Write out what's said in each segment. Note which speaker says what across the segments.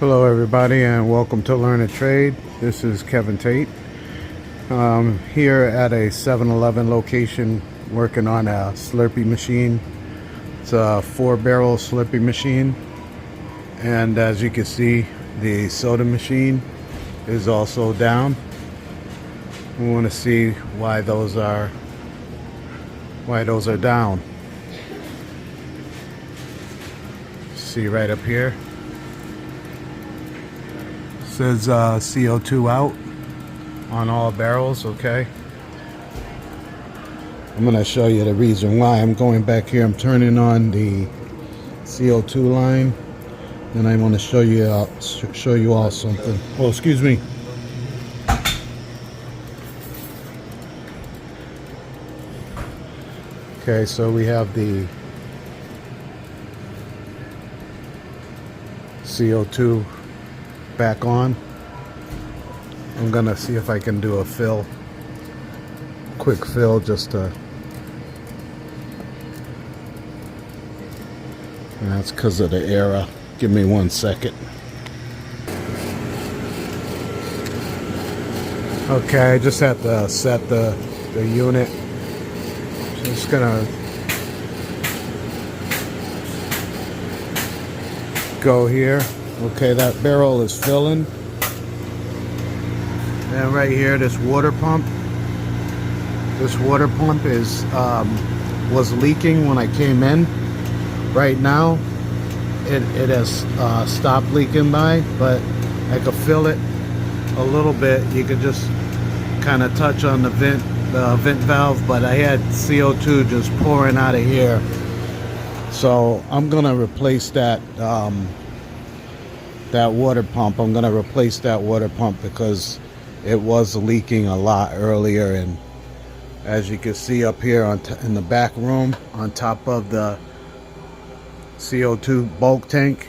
Speaker 1: Hello everybody and welcome to Learn a Trade. This is Kevin Tate. Here at a 7-Eleven location working on a Slurpee machine. It's a 4-barrel Slurpee machine, and as you can see, the soda machine is also down. We want to see why those are down. See right up here, says CO2 out on all barrels. Okay, I'm gonna show you the reason why. I'm going back here, I'm turning on the CO2 line, and I want to show you all something. Oh, excuse me. Okay, so we have the CO2 back on. I'm gonna see if I can do a quick fill, just to, and that's because of the error. Give me 1 second. Okay, I just had to set the unit. Just gonna go here. Okay, that barrel is filling. And right here, this water pump is was leaking when I came in. Right now it has stopped leaking but I could feel it a little bit. You could just kind of touch on the vent valve, but I had CO2 just pouring out of here. So I'm gonna replace that water pump. I'm gonna replace that water pump because it was leaking a lot earlier. And as you can see up here in the back room, on top of the CO2 bulk tank,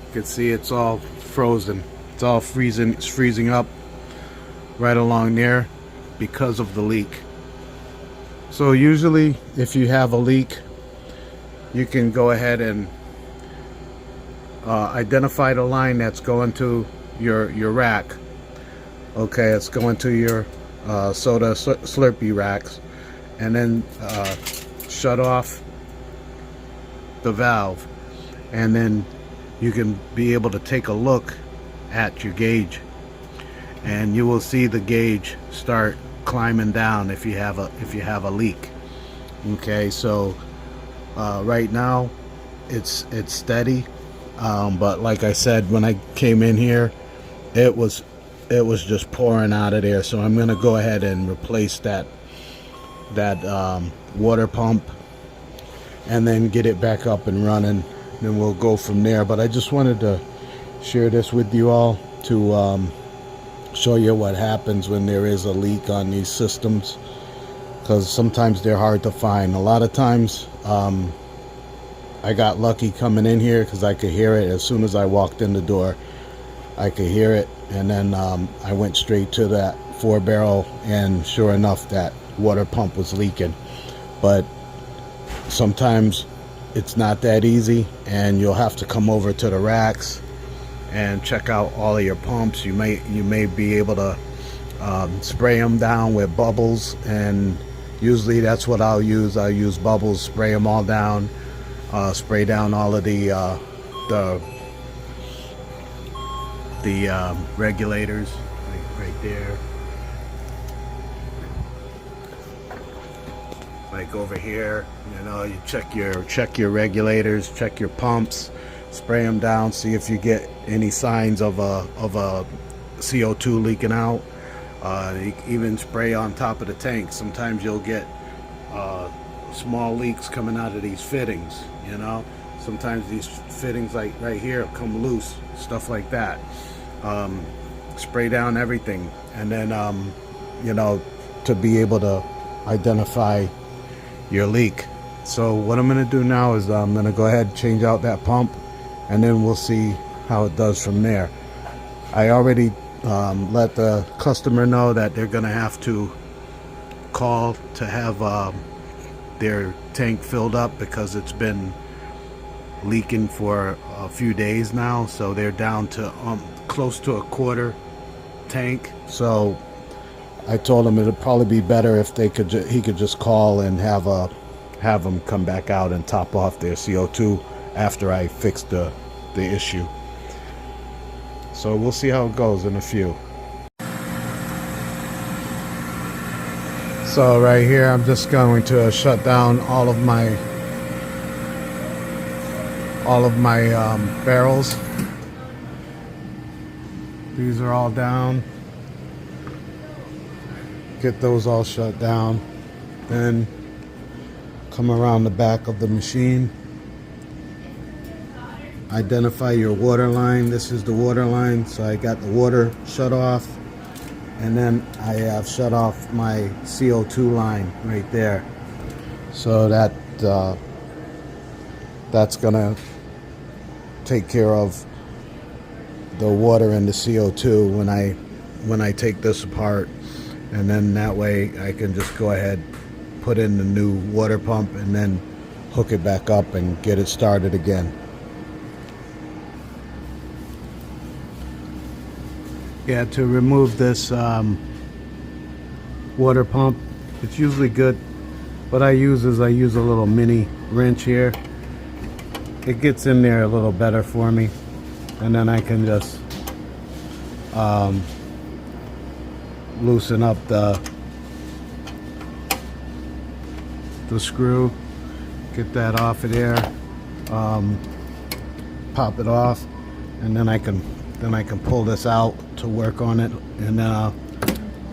Speaker 1: you can see it's all frozen. It's all freezing. It's freezing up right along there because of the leak. So usually if you have a leak, you can go ahead and identify the line that's going to your rack. Okay, it's going to your soda Slurpee racks, and then shut off the valve, and then you can be able to take a look at your gauge, and you will see the gauge start climbing down if you have a leak. Okay, so right now it's steady, but like I said, when I came in here, it was just pouring out of there. So I'm gonna go ahead and replace that water pump and then get it back up and running. Then we'll go from there. But I just wanted to share this with you all to show you what happens when there is a leak on these systems, because sometimes they're hard to find. A lot of times I got lucky coming in here because I could hear it as soon as I walked in the door. I could hear it, and then I went straight to that 4-barrel, and sure enough, that water pump was leaking. But sometimes it's not that easy, and you'll have to come over to the racks and check out all of your pumps. You may be able to spray them down with bubbles, and usually that's what I'll use. I'll use bubbles, spray them all down, spray down all of the regulators right there, like over here. You know, you check your regulators, check your pumps, spray them down, see if you get any signs of a CO2 leaking out. You even spray on top of the tank. Sometimes you'll get small leaks coming out of these fittings. You know, sometimes these fittings, like right here, come loose, stuff like that. Spray down everything, and then you know, to be able to identify your leak. So what I'm going to do now is I'm going to go ahead and change out that pump, and then we'll see how it does from there. I already let the customer know that they're going to have to call to have their tank filled up, because it's been leaking for a few days now, so they're down to close to a quarter tank. So I told him it'd probably be better if they could he could just call and have them come back out and top off their CO2 after I fix the issue. So we'll see how it goes in a few. So right here, I'm just going to shut down all of my barrels. These are all down. Get those all shut down. Then come around the back of the machine. Identify your water line. This is the water line. So I got the water shut off. And then I have shut off my CO2 line right there. So that's gonna take care of the water and the CO2 when I take this apart. And then that way I can just go ahead, put in the new water pump, and then hook it back up and get it started again. Yeah, to remove this water pump, it's usually good. What I use is I use a little mini wrench here. It gets in there a little better for me, and then I can just loosen up the screw, get that off of there, pop it off, and then I can pull this out to work on it. And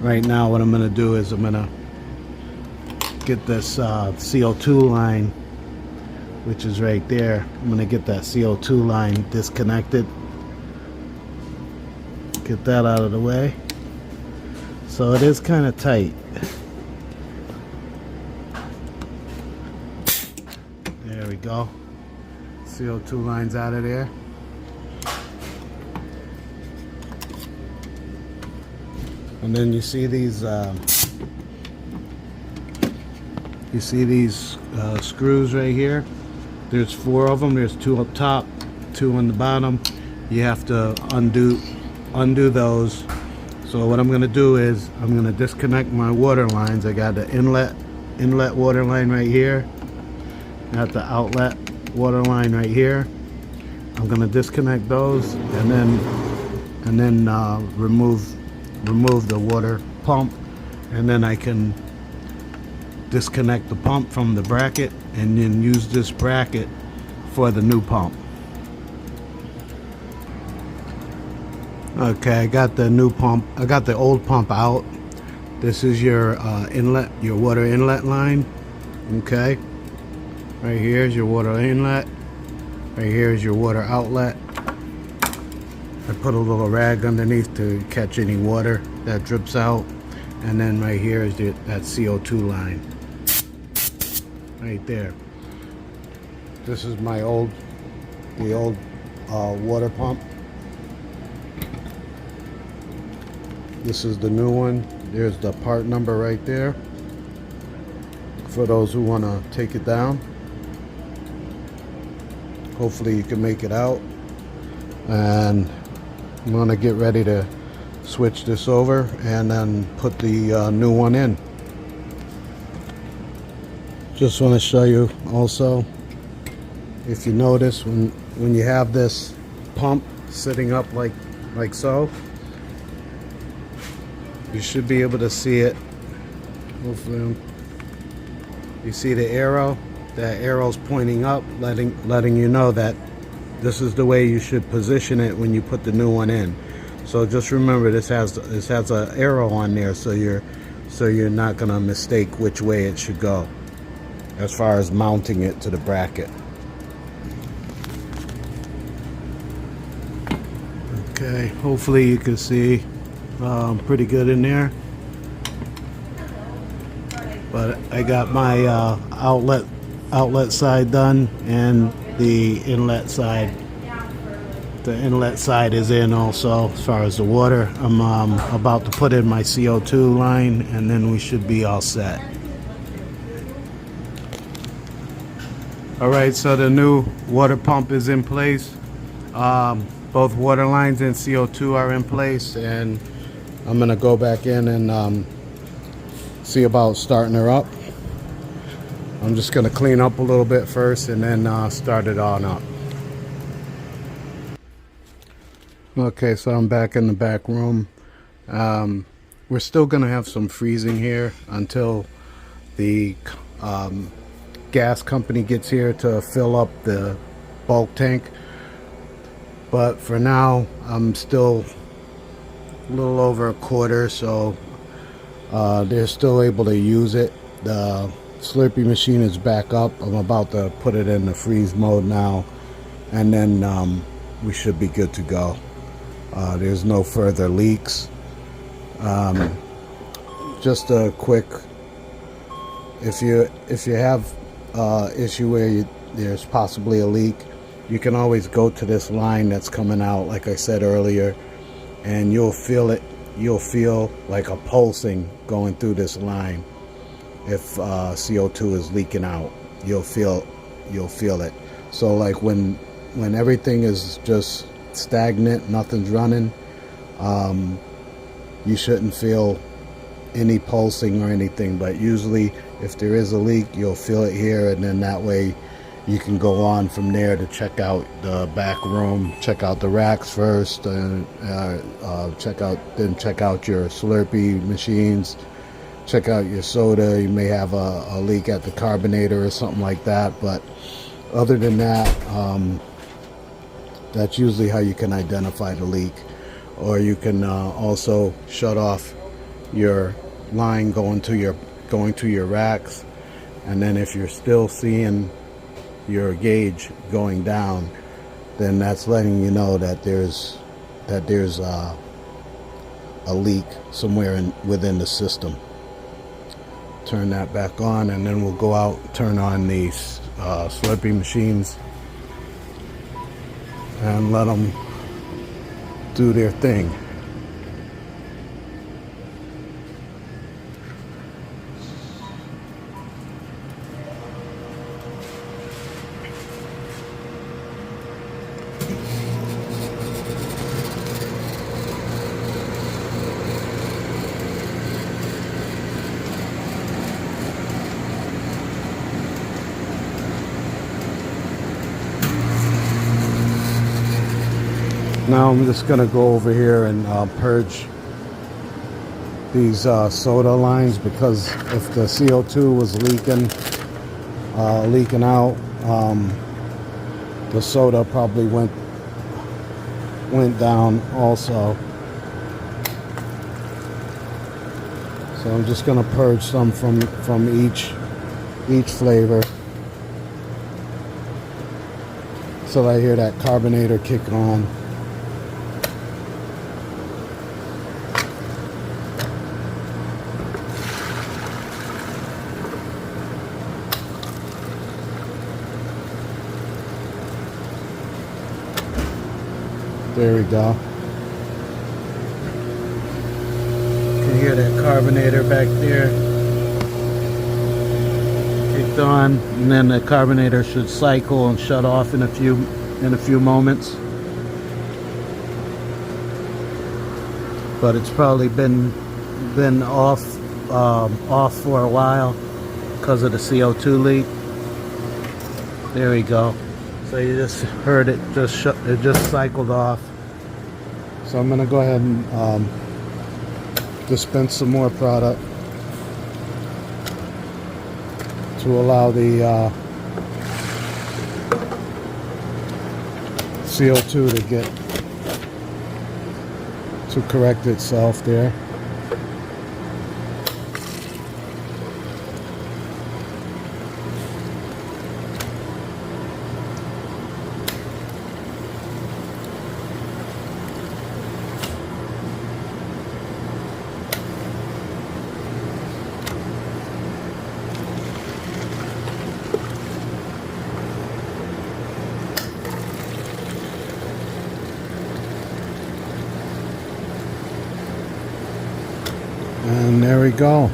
Speaker 1: right now what I'm going to do is I'm going to get this CO2 line, which is right there. I'm going to get that CO2 line disconnected, get that out of the way. So it is kind of tight. There we go. CO2 line's out of there. And then you see these screws right here. There's 4 of them. There's 2 up top, 2 on the bottom. You have to undo those. So what I'm going to do is I'm going to disconnect my water lines. I got the inlet water line right here. Got the outlet water line right here. I'm going to disconnect those and then remove the water pump, and then I can disconnect the pump from the bracket and then use this bracket for the new pump. Okay, I got the new pump. I got the old pump out. This is your inlet, your water inlet line. Okay, right here is your water inlet. Right here is your water outlet. I put a little rag underneath to catch any water that drips out. And then right here is that CO2 line. Right there. This is the old water pump. This is the new one. There's the part number right there for those who want to take it down. Hopefully you can make it out. And I'm going to get ready to switch this over and then put the new one in. Just want to show you also, if you notice, when you have this pump sitting up like so, you should be able to see it. Hopefully you see the arrow. That arrow's pointing up, letting you know that this is the way you should position it when you put the new one in. So just remember, this has an arrow on there, so you're not gonna mistake which way it should go as far as mounting it to the bracket. Okay, hopefully you can see pretty good in there. But I got my outlet side done, and the inlet side. The inlet side is in also as far as the water. I'm about to put in my CO2 line, and then we should be all set. All right, so the new water pump is in place. Both water lines and CO2 are in place, and I'm gonna go back in and see about starting her up. I'm just gonna clean up a little bit first and then start it on up. Okay, so I'm back in the back room. We're still gonna have some freezing here until the gas company gets here to fill up the bulk tank. But for now, I'm still a little over a quarter, so they're still able to use it. The Slurpee machine is back up. I'm about to put it in the freeze mode now, and then we should be good to go. There's no further leaks. Just a quick, if you have issue where there's possibly a leak, you can always go to this line that's coming out, like I said earlier, and you'll feel it. You'll feel like a pulsing going through this line. If CO2 is leaking out, you'll feel it. So like when everything is just stagnant, nothing's running, you shouldn't feel any pulsing or anything. But usually if there is a leak, you'll feel it here, and then that way you can go on from there to check out the back room, check out the racks first, and check out your Slurpee machines, check out your soda. You may have a leak at the carbonator or something like that, but other than that, that's usually how you can identify the leak. Or you can also shut off your line going to your racks, and then if you're still seeing your gauge going down, then that's letting you know that there's a leak somewhere within the system. Turn that back on, and then we'll go out, turn on these Slurpee machines, and let them do their thing. Now I'm just going to go over here and purge these soda lines, because if the CO2 was leaking out, the soda probably went down also. So I'm just going to purge some from each flavor, so I hear that carbonator kick on. There we go. You can hear that carbonator back there kicked on, and then the carbonator should cycle and shut off in a few moments. But it's probably been off for a while because of the CO2 leak. There we go. So you just heard it just cycled off. So I'm gonna go ahead and dispense some more product to allow the CO2 to correct itself there. And there we go.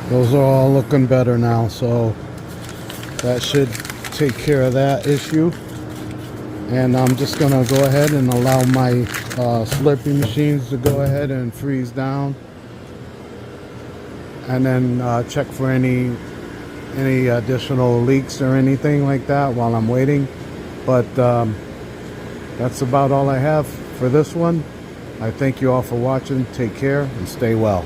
Speaker 1: Those are all looking better now. So that should take care of that issue. And I'm just gonna go ahead and allow my Slurpee machines to go ahead and freeze down, and then check for any additional leaks or anything like that while I'm waiting. But that's about all I have for this one. I thank you all for watching. Take care and stay well.